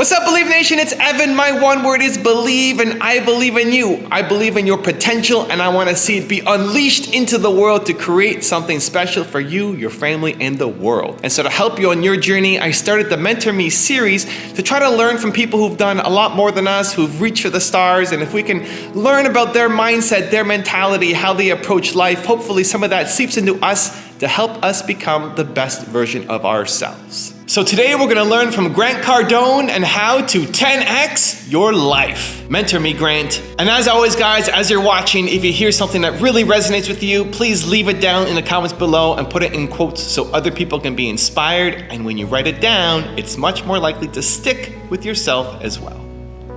What's up, Believe Nation? It's Evan. My one word is believe, and I believe in you. I believe in your potential, and I want to see it be unleashed into the world to create something special for you, your family, and the world. And so to help you on your journey, I started the Mentor Me series to try to learn from people who've done a lot more than us, who've reached for the stars, and if we can learn about their mindset, their mentality, how they approach life, hopefully some of that seeps into us to help us become the best version of ourselves. So today we're gonna learn from Grant Cardone and how to 10x your life. Mentor me, Grant. And as always, guys, as you're watching, if you hear something that really resonates with you, please leave it down in the comments below and put it in quotes so other people can be inspired. And when you write it down, it's much more likely to stick with yourself as well.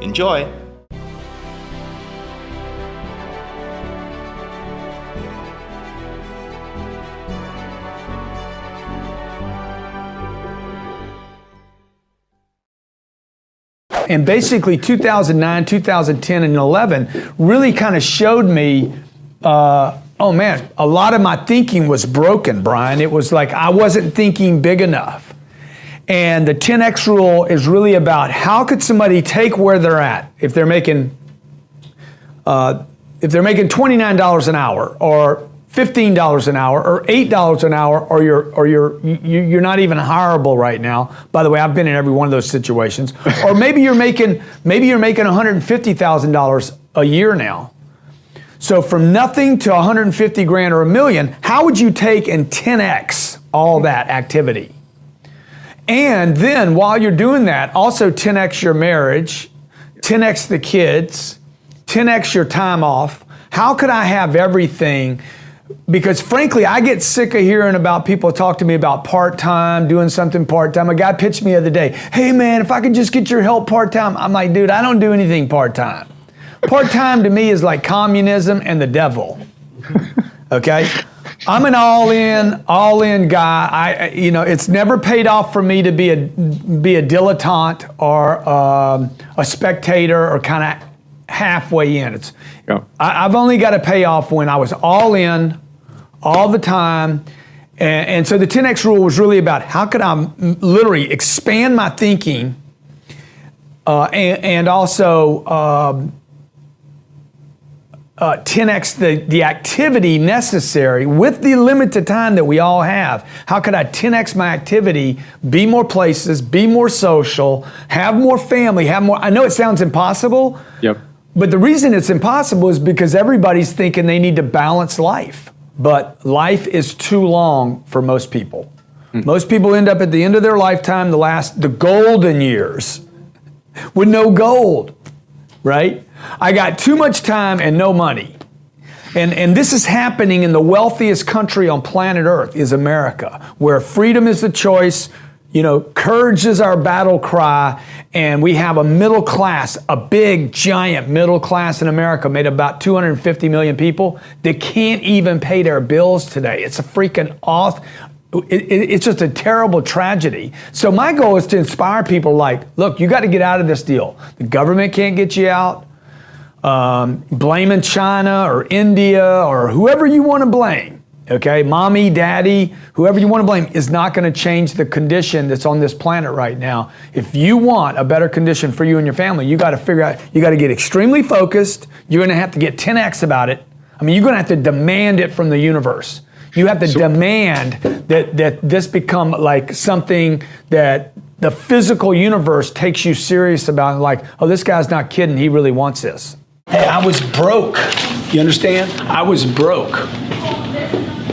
Enjoy. And basically 2009, 2010, and 11 really kind of showed me, oh man, a lot of my thinking was broken, Brian. It was like I wasn't thinking big enough. And the 10X rule is really about how could somebody take where they're at if they're making $29 an hour or $15 an hour or $8 an hour, or you're not even hireable right now. By the way, I've been in every one of those situations. Or maybe you're making $150,000 a year now. So from nothing to 150 grand or $1 million, how would you take and 10x all that activity? And then while you're doing that, also 10x your marriage, 10x the kids, 10x your time off. How could I have everything? Because frankly, I get sick of hearing about people talk to me about part-time, doing something part-time. A guy pitched me the other day, hey man, if I could just get your help part-time. I'm like, dude, I don't do anything part-time. Part-time to me is like communism and the devil, okay? I'm an all-in guy. It's never paid off for me to be a dilettante or a spectator or kind of halfway in. I've only got to pay off when I was all in, all the time. And so the 10X rule was really about how could I literally expand my thinking and also 10X the activity necessary with the limited time that we all have. How could I 10X my activity, be more places, be more social, have more family, have more. I know it sounds impossible. Yep. But the reason it's impossible is because everybody's thinking they need to balance life. But life is too long for most people. Most people end up at the end of their lifetime, the golden years, with no gold, right? I got too much time and no money. And this is happening in the wealthiest country on planet Earth, is America, where freedom is the choice. Courage is our battle cry, and we have a middle class, a big, giant middle class in America made of about 250 million people that can't even pay their bills today. It's a freaking it's just a terrible tragedy. So my goal is to inspire people like, look, you got to get out of this deal. The government can't get you out. Blaming China or India or whoever you want to blame. Okay, mommy, daddy, whoever you want to blame is not going to change the condition that's on this planet right now. If you want a better condition for you and your family, you got to figure out, you got to get extremely focused. You're going to have to get 10x about it. I mean, you're going to have to demand it from the universe. You have to demand that this become like something that the physical universe takes you serious about. Like, oh, this guy's not kidding. He really wants this. Hey, I was broke. You understand? I was broke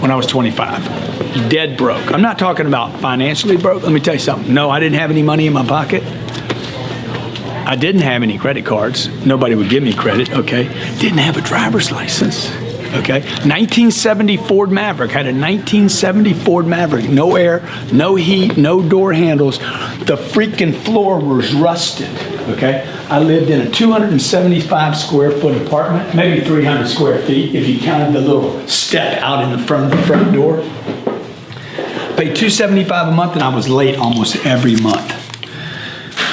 when I was 25, dead broke. I'm not talking about financially broke. Let me tell you something. No, I didn't have any money in my pocket. I didn't have any credit cards. Nobody would give me credit, okay? Didn't have a driver's license, okay? 1970 Ford Maverick, had a 1970 Ford Maverick. No air, no heat, no door handles. The freaking floor was rusted, okay? I lived in a 275 square foot apartment, maybe 300 square feet if you counted the little step out in the front of the front door. Paid $275 a month, and I was late almost every month.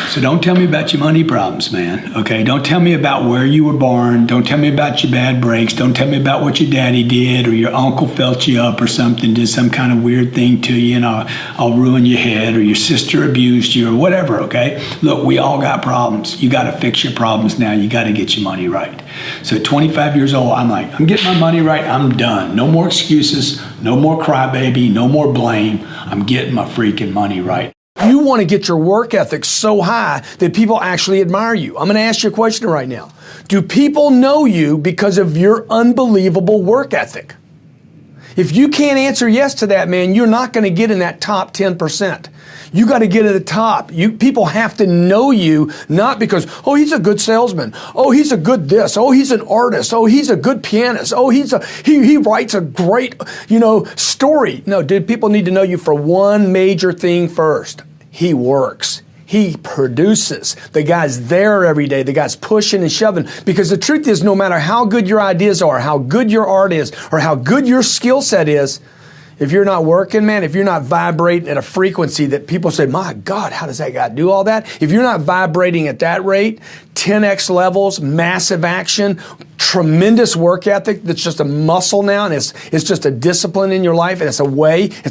So don't tell me about your money problems, man. Okay, don't tell me about where you were born. Don't tell me about your bad breaks. Don't tell me about what your daddy did or your uncle felt you up or something, did some kind of weird thing to you and I'll ruin your head, or your sister abused you or whatever, okay? Look, we all got problems. You got to fix your problems now. You got to get your money right. So at 25 years old, I'm like, I'm getting my money right. I'm done. No more excuses. No more crybaby. No more blame. I'm getting my freaking money right. You want to get your work ethic so high that people actually admire you. I'm going to ask you a question right now. Do people know you because of your unbelievable work ethic? If you can't answer yes to that, man, you're not going to get in that top 10%. You got to get at the top. People have to know you, not because, oh, he's a good salesman. Oh, he's a good this. Oh, he's an artist. Oh, he's a good pianist. Oh, he writes a great, story. No, dude, people need to know you for one major thing first. He works. He produces. The guy's there every day. The guy's pushing and shoving. Because the truth is, no matter how good your ideas are, how good your art is, or how good your skill set is, if you're not working, man, if you're not vibrating at a frequency that people say, my God, how does that guy do all that? If you're not vibrating at that rate, 10x levels, massive action, tremendous work ethic that's just a muscle now, and it's just a discipline in your life, and it's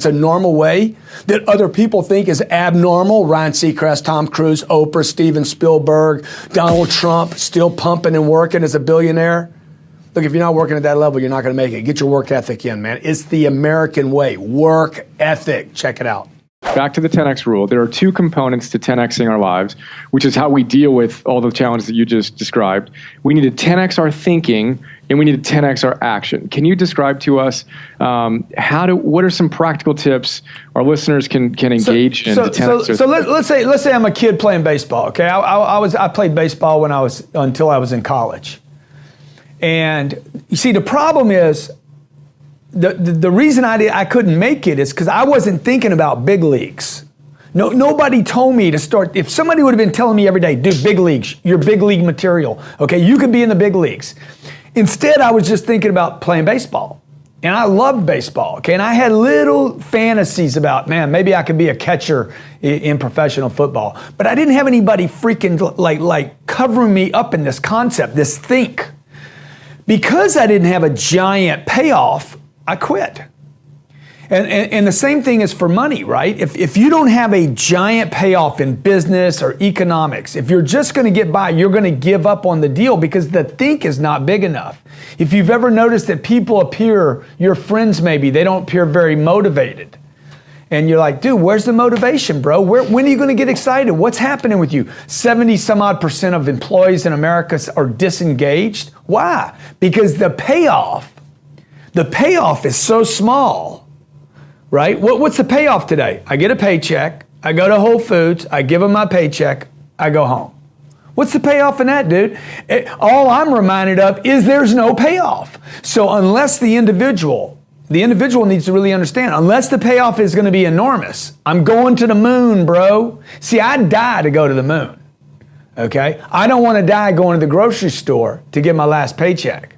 a normal way that other people think is abnormal. Ryan Seacrest, Tom Cruise, Oprah, Steven Spielberg, Donald Trump, still pumping and working as a billionaire. Look, if you're not working at that level, you're not going to make it. Get your work ethic in, man. It's the American way. Work ethic. Check it out. Back to the 10X rule. There are two components to 10Xing our lives, which is how we deal with all the challenges that you just described. We need to 10X our thinking, and we need to 10X our action. Can you describe to us what are some practical tips our listeners can engage in to 10X? So let's say I'm a kid playing baseball. Okay, I played baseball until I was in college. And you see, the problem is, the reason I couldn't make it is because I wasn't thinking about big leagues. Nobody told me to start. If somebody would have been telling me every day, dude, big leagues, you're big league material. Okay, you could be in the big leagues. Instead, I was just thinking about playing baseball. And I loved baseball, okay? And I had little fantasies about, man, maybe I could be a catcher in professional football. But I didn't have anybody freaking like covering me up in this concept, this think. Because I didn't have a giant payoff, I quit. And the same thing is for money, right? If you don't have a giant payoff in business or economics, if you're just going to get by, you're going to give up on the deal because the think is not big enough. If you've ever noticed that people appear, your friends maybe, they don't appear very motivated. And you're like, dude, where's the motivation, bro? When are you going to get excited? What's happening with you? 70 some odd % of employees in America are disengaged. Why? Because the payoff is so small, right? What's the payoff today? I get a paycheck. I go to Whole Foods. I give them my paycheck. I go home. What's the payoff in that, dude? All I'm reminded of is there's no payoff. So unless the individual needs to really understand, unless the payoff is going to be enormous. I'm going to the moon, bro. See, I'd die to go to the moon, okay? I don't want to die going to the grocery store to get my last paycheck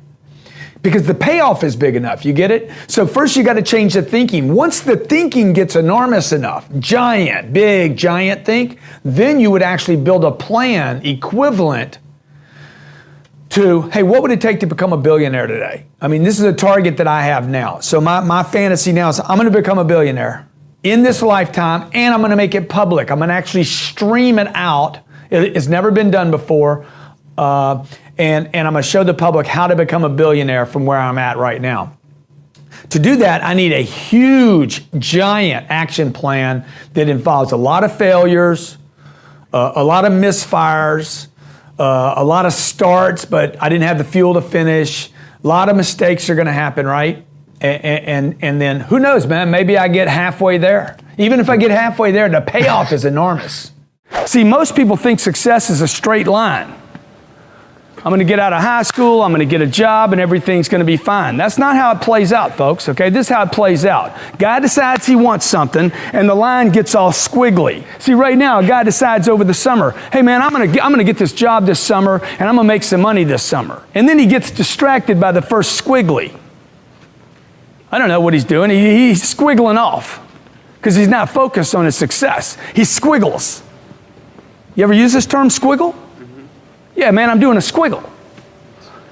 because the payoff is big enough, you get it? So first you got to change the thinking. Once the thinking gets enormous enough, big, giant think, then you would actually build a plan equivalent to, hey, what would it take to become a billionaire today? I mean, this is a target that I have now. So my fantasy now is I'm going to become a billionaire in this lifetime, and I'm going to make it public. I'm going to actually stream it out. It's never been done before. And I'm going to show the public how to become a billionaire from where I'm at right now. To do that, I need a huge, giant action plan that involves a lot of failures, a lot of misfires, a lot of starts, but I didn't have the fuel to finish. A lot of mistakes are going to happen, right? And then who knows, man? Maybe I get halfway there. Even if I get halfway there, the payoff is enormous. See, most people think success is a straight line. I'm going to get out of high school, I'm going to get a job, and everything's going to be fine. That's not how it plays out, folks, okay? This is how it plays out. Guy decides he wants something, and the line gets all squiggly. See, right now, a guy decides over the summer, hey, man, I'm going to get this job this summer, and I'm going to make some money this summer. And then he gets distracted by the first squiggly. I don't know what he's doing. He's squiggling off because he's not focused on his success. He squiggles. You ever use this term, squiggle? Yeah, man, I'm doing a squiggle.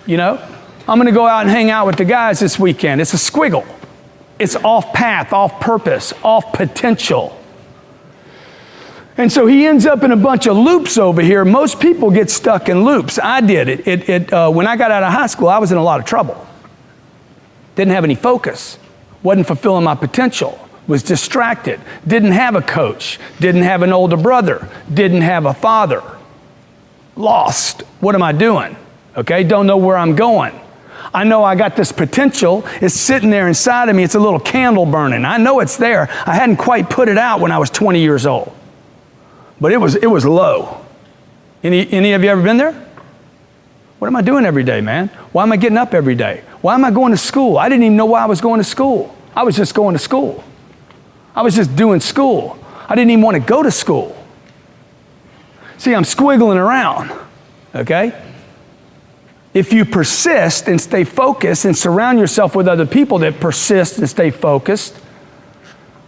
You know, I'm gonna go out and hang out with the guys this weekend. It's a squiggle. It's off path, off purpose, off potential. And so he ends up in a bunch of loops over here. Most people get stuck in loops. I did it. When I got out of high school, I was in a lot of trouble. Didn't have any focus. Wasn't fulfilling my potential. Was distracted. Didn't have a coach. Didn't have an older brother. Didn't have a father. Lost. What am I doing? Okay, don't know where I'm going. I know I got this potential. It's sitting there inside of me. It's a little candle burning. I know it's there. I hadn't quite put it out when I was 20 years old. But it was low. Any of you ever been there? What am I doing every day, man? Why am I getting up every day? Why am I going to school? I didn't even know why I was going to school. I was just going to school. I was just doing school. I didn't even want to go to school. See, I'm squiggling around, okay? If you persist and stay focused and surround yourself with other people that persist and stay focused,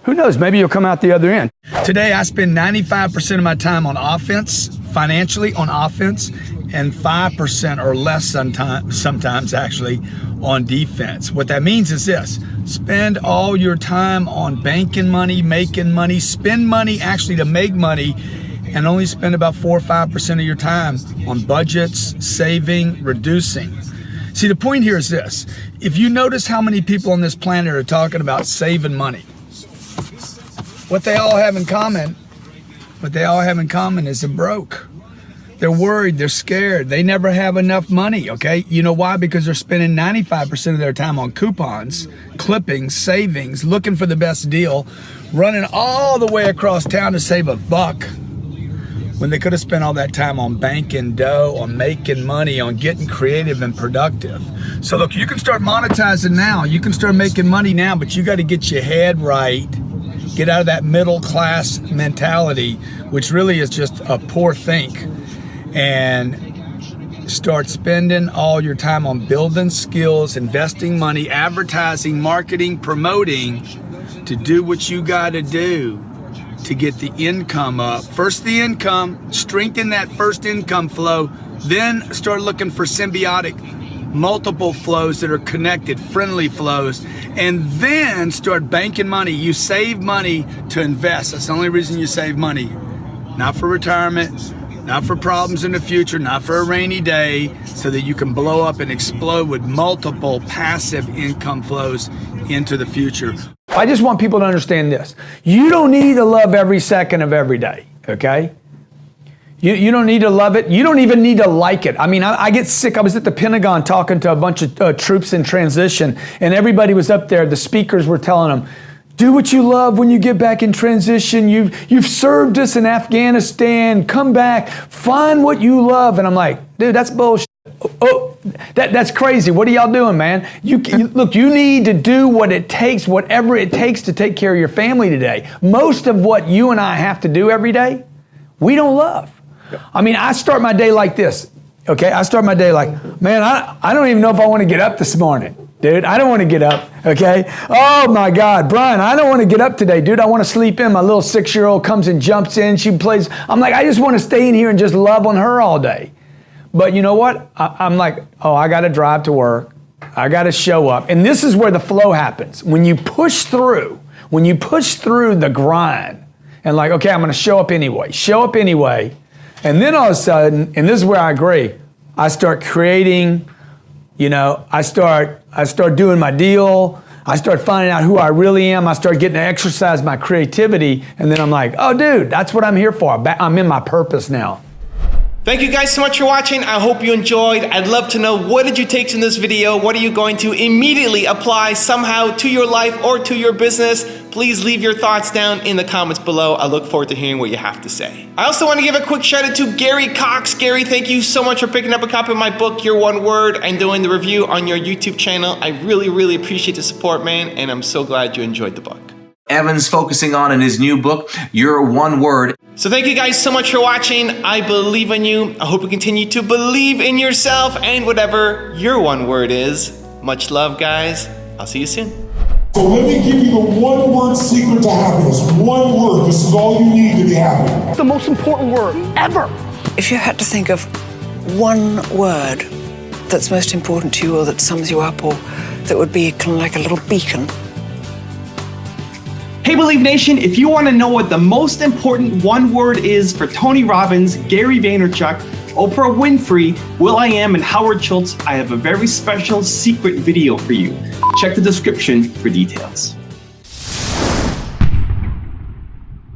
who knows, maybe you'll come out the other end. Today, I spend 95% of my time on offense, financially on offense, and 5% or less sometimes actually on defense. What that means is this: spend all your time on banking money, making money, spend money actually to make money, and only spend about 4 or 5% of your time on budgets, saving, reducing. See, the point here is this: if you notice how many people on this planet are talking about saving money, what they all have in common is they're broke. They're worried, they're scared, they never have enough money, okay? You know why? Because they're spending 95% of their time on coupons, clippings, savings, looking for the best deal, running all the way across town to save $1, when they could have spent all that time on banking dough, on making money, on getting creative and productive. So look, you can start monetizing now, you can start making money now, but you gotta get your head right. Get out of that middle class mentality, which really is just a poor think, and start spending all your time on building skills, investing money, advertising, marketing, promoting, to do what you gotta do to get the income up. First the income, strengthen that first income flow, then start looking for symbiotic multiple flows that are connected, friendly flows, and then start banking money. You save money to invest. That's the only reason you save money. Not for retirement, not for problems in the future, not for a rainy day, so that you can blow up and explode with multiple passive income flows into the future. I just want people to understand this. You don't need to love every second of every day, okay? You don't need to love it. You don't even need to like it. I mean, I get sick. I was at the Pentagon talking to a bunch of troops in transition, and everybody was up there. The speakers were telling them, do what you love when you get back in transition. You've served us in Afghanistan. Come back. Find what you love. And I'm like, dude, that's bullshit. Oh, that's crazy. What are y'all doing, man? Look, you need to do what it takes, whatever it takes to take care of your family today. Most of what you and I have to do every day, we don't love. I mean, I start my day like this, okay? I start my day like, man, I don't even know if I want to get up this morning, dude. I don't want to get up, okay? Oh my God, Brian, I don't want to get up today, dude. I want to sleep in. My little 6-year-old comes and jumps in. She plays. I'm like, I just want to stay in here and just love on her all day. But you know what? I'm like, oh, I got to drive to work. I got to show up. And this is where the flow happens. When you push through the grind and like, okay, I'm going to show up anyway. And then all of a sudden, and this is where I agree, I start creating, I start doing my deal. I start finding out who I really am. I start getting to exercise my creativity. And then I'm like, oh, dude, that's what I'm here for. I'm in my purpose now. Thank you guys so much for watching. I hope you enjoyed. I'd love to know, what did you take from this video? What are you going to immediately apply somehow to your life or to your business? Please leave your thoughts down in the comments below. I look forward to hearing what you have to say. I also want to give a quick shout out to Gary Cox. Gary, thank you so much for picking up a copy of my book, Your One Word, and doing the review on your YouTube channel. I really, really appreciate the support, man, and I'm so glad you enjoyed the book. Evan's focusing on in his new book, Your One Word. So thank you guys so much for watching. I believe in you. I hope you continue to believe in yourself and whatever your one word is. Much love, guys. I'll see you soon. So let me give you the one word secret to happiness. One word. This is all you need to be happy. The most important word ever. If you had to think of one word that's most important to you or that sums you up or that would be kind of like a little beacon. Hey Believe Nation, if you want to know what the most important one word is for Tony Robbins, Gary Vaynerchuk, Oprah Winfrey, will.i.am, and Howard Schultz, I have a very special secret video for you. Check the description for details.